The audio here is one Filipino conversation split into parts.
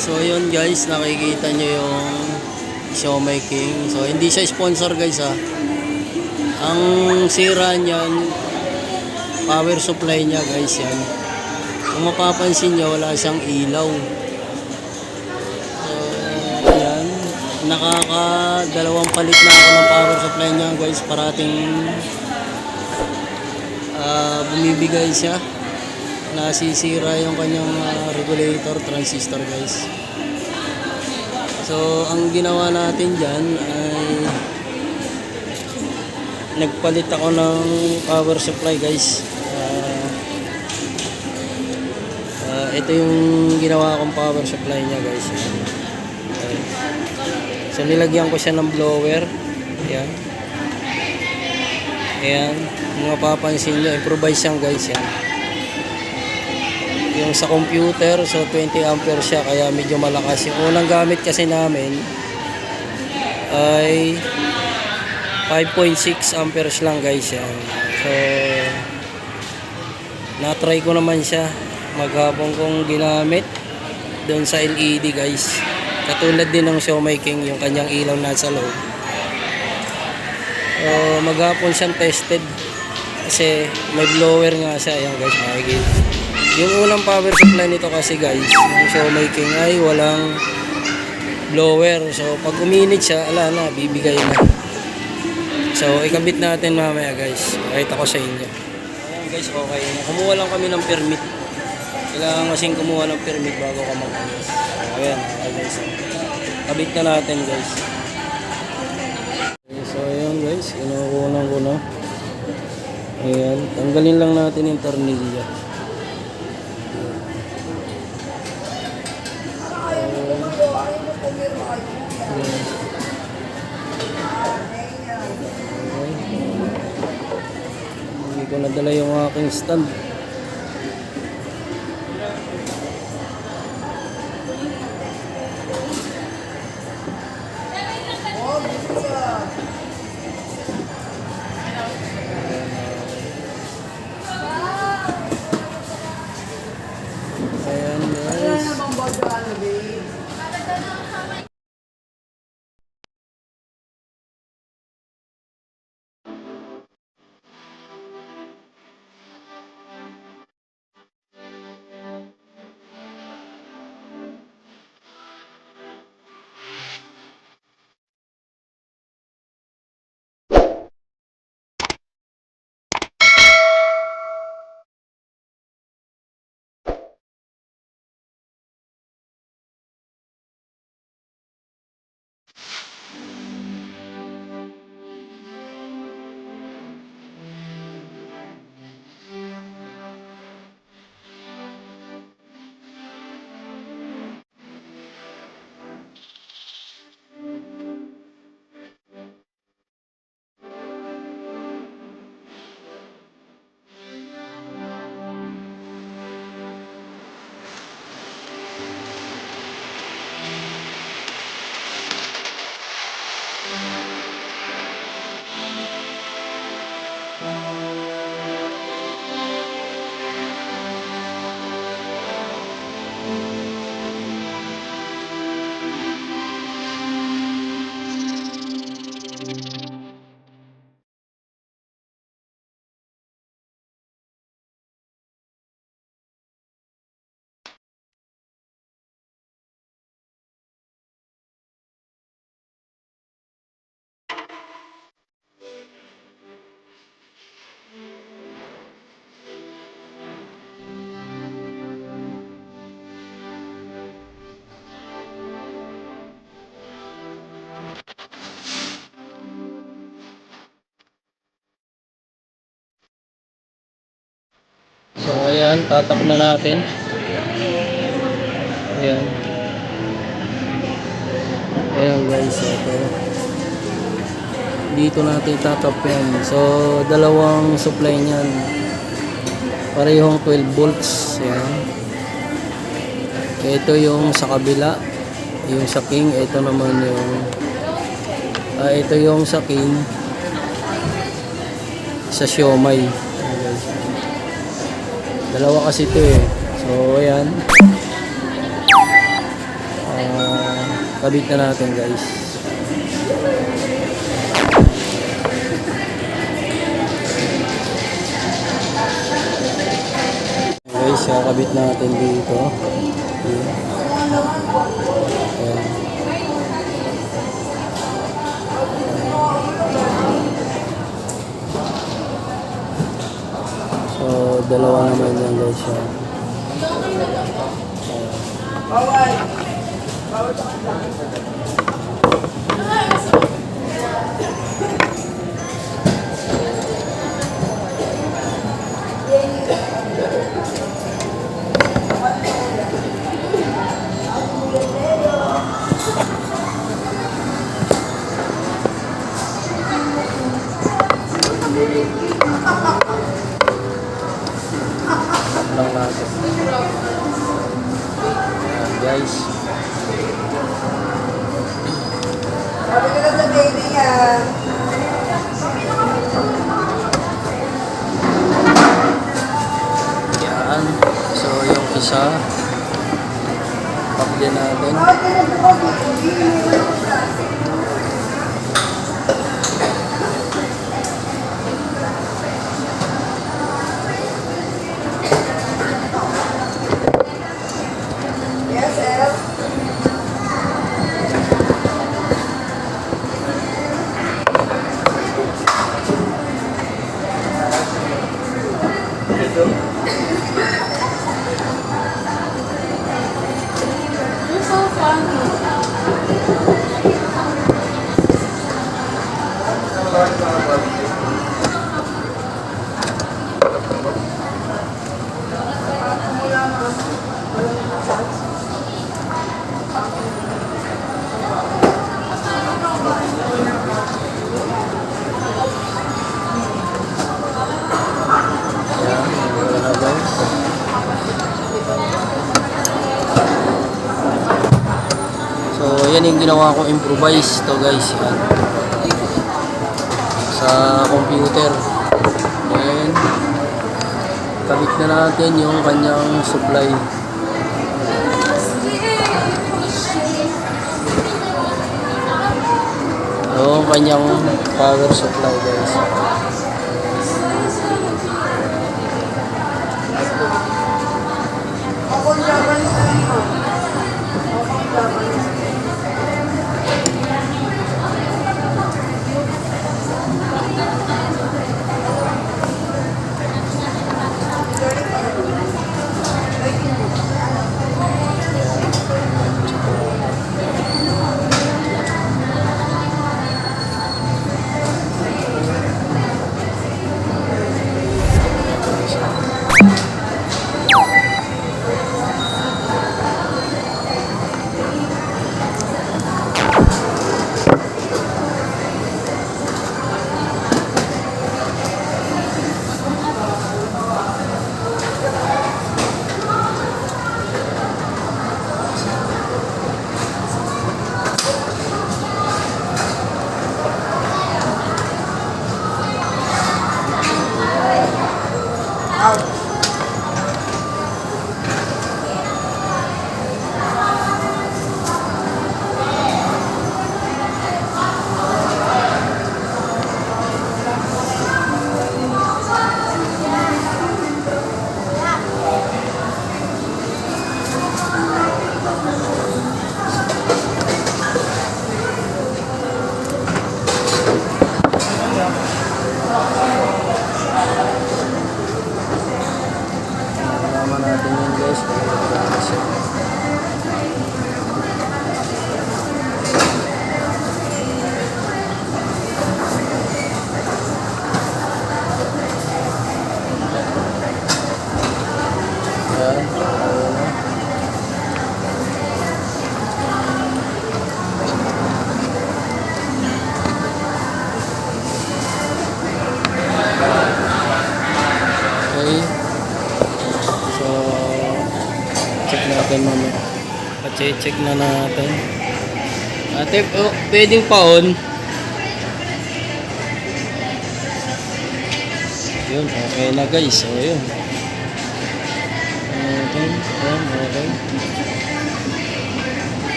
So ayun guys, nakikita nyo yung Xiaomi King. So hindi siya sponsor guys ha. Ang sira niyan, power supply niya guys yan. Kung mapapansin nyo, wala siyang ilaw. So ayan, nakakadalawang palit na ako ng power supply niya guys. Parating bumibigay siya. Nasisira yung kanyang regulator transistor guys. So ang ginawa natin dyan ay nagpalit ako ng power supply guys. Ito yung ginawa kong power supply niya guys. So nilagyan ko siya ng blower. Ayan. Ayan. Kung mapapansin nyo, improvise yan guys. Yan. Yung sa computer, so 20 ampere siya, kaya medyo malakas. Yung unang gamit kasi namin ay 5.6 amperes lang guys yan. So na-try ko naman siya maghapon kong ginamit doon sa LED guys. Katulad din ng Xiaomi King, yung kanyang ilaw nasa loob. So maghapon siyang tested kasi may blower nga siya. Ayan guys, makikita. Yung unang power supply nito kasi guys, yung Xiaomi King ay walang blower. So pag uminit siya, ala na, bibigay na. So ikabit natin mamaya guys. Pakita ko sa inyo. Ayan guys, okay. Kumuha lang kami ng permit. Kailangan kasing kumuha ng permit bago ka mag-ayos. So ayan, okay guys. Kabit na natin guys. Okay, so ayan guys, inuunan ko na. Ayan, tanggalin lang natin yung tornilyo. Hindi ko nadala yung aking stand. Ayan guys. So ayan, tatak na natin. Ayan. Ayan guys, ito. Dito natin tatap yan. So dalawang supply niyan. Parehong 12 volts. Ayan. Ito yung sa kabila, yung sa King. Ito naman yung ito yung sa King sa Xiaomi. Dalawa kasi ito eh. So ayan. kabit na natin guys. Guys, kakabit natin dito. Ayan. So, dalawa naman yan guys. Lang natin. Ayan, guys. Sabi ko na sa baby yan. Yan. So, yung isa. Pakdin natin. Yes, El. You're so funny. Yan. Wala na guys. So, yan yung ginawa kong improvise to guys. Yan. Sa computer. And kabit na natin yung kanyang supply. Yung kanyang power supply guys. Ako Japanese na ito. Ako Japanese. Malaman natin yun guys. Kung magkano siya. Yan. Ayun na. Okay. So, check natin mamaya. Pa-check na natin. Ate, oh, pwedeng pa-on. Yun, okay na guys. So, yun. Okay.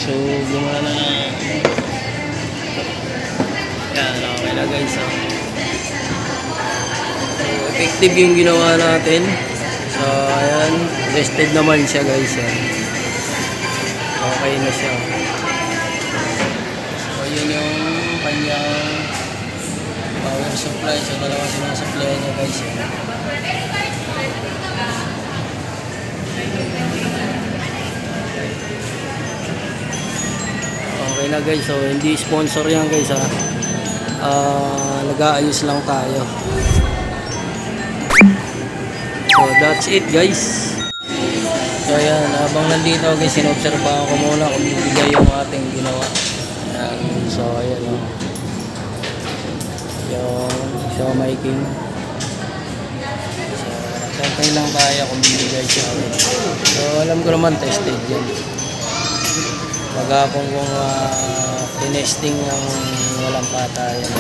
So, gumana na. Yan, okay na guys. So, effective yung ginawa natin. So, ayan. Tested naman siya guys. Yan. Okay na siya. So, yun yung kanyang power supply. So, dalawa sinasupply niya guys. Yan. Okay na guys, so hindi sponsor yan guys ha. Nag-aayos lang tayo. So that's it guys. So ayan, habang nandito guys, sinobserbahan ko muna kung bibigay yung ating ginawa. Ayan, so ayan o. Yung show making. So nagtantay lang tayo kung bibigay siya. So alam ko naman tested yan. Maghapon kong tinesting ng walang patayan.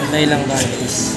Antay lang tayo guys.